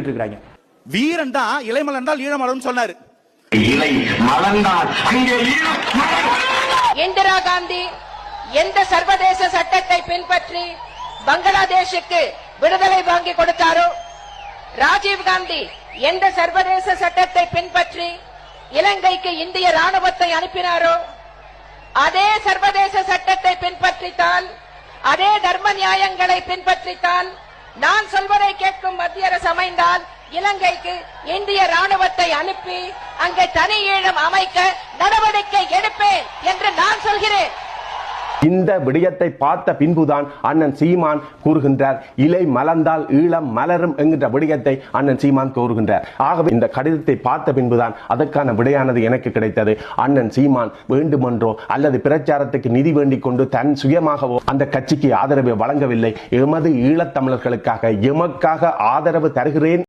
இருக்கிறாங்க. வீரன் தான் இலை மலர்ந்தால் ஈழம் மலரும் சொன்னாரு. இலை மலர்ந்தால் அங்கே ஈழம் மலரும். இந்திரா காந்தி எந்த சர்வதேச சட்டத்தை பின்பற்றி பங்களாதேஷுக்கு விடுதலை வாங்கி கொடுத்தாரோ, ராஜீவ் காந்தி எந்த சர்வதேச சட்டத்தை பின்பற்றி இலங்கைக்கு இந்திய ராணுவத்தை அனுப்பினாரோ, அதே சர்வதேச சட்டத்தை பின்பற்றித்தால், அதே தர்ம நியாயங்களை பின்பற்றித்தால், நான் சொல்வதை கேட்கும் மத்திய அரசு அமைந்தால் இலங்கைக்கு இந்திய ராணுவத்தை அனுப்பி அங்கே தனி ஈழம் அமைக்க நடவடிக்கை எடுப்பேன் என்று நான் சொல்கிறேன். இந்த விடயத்தை பார்த்த பின்புதான் அண்ணன் சீமான் கூறுகின்றார், இலை மலர்ந்தால் ஈழம் மலரும் என்கின்ற விடயத்தை அண்ணன் சீமான் கூறுகின்றார். ஆகவே இந்த கடிதத்தை பார்த்த பின்புதான் அதற்கான விடையானது எனக்கு கிடைத்தது. அண்ணன் சீமான் வேண்டுமென்றோ அல்லது பிரச்சாரத்துக்கு நிதி வேண்டிக் கொண்டு தன் சுயமாகவோ அந்த கட்சிக்கு ஆதரவை வழங்கவில்லை. எமது ஈழத்தமிழர்களுக்காக எமக்காக ஆதரவு தருகிறேன்